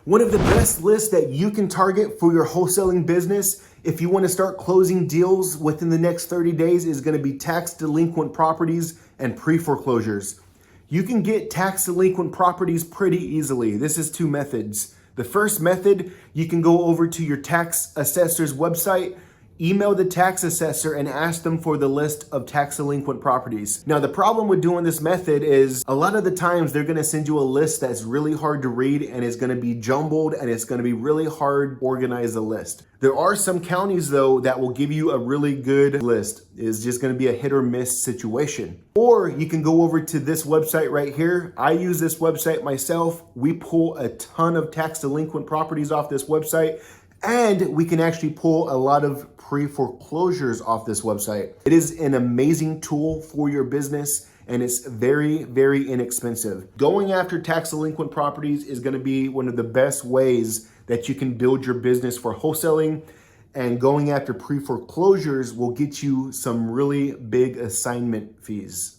One of the best lists that you can target for your wholesaling business if you want to start closing deals within the next 30 days is going to be tax delinquent properties and pre-foreclosures. You can get tax delinquent properties pretty easily. This is two methods. The first method, you can go over to your tax assessor's website, email the tax assessor and ask them for the list of tax delinquent properties. Now, the problem with doing this method is a lot of the times they're gonna send you a list that's really hard to read and it's gonna be jumbled and it's gonna be really hard to organize a list. There are some counties though that will give you a really good list. It's just gonna be a hit or miss situation. Or you can go over to this website right here. I use this website myself. We pull a ton of tax delinquent properties off this website, and we can actually pull a lot of pre-foreclosures off this website. It is an amazing tool for your business and it's very, very inexpensive. Going after tax delinquent properties is gonna be one of the best ways that you can build your business for wholesaling, and going after pre-foreclosures will get you some really big assignment fees.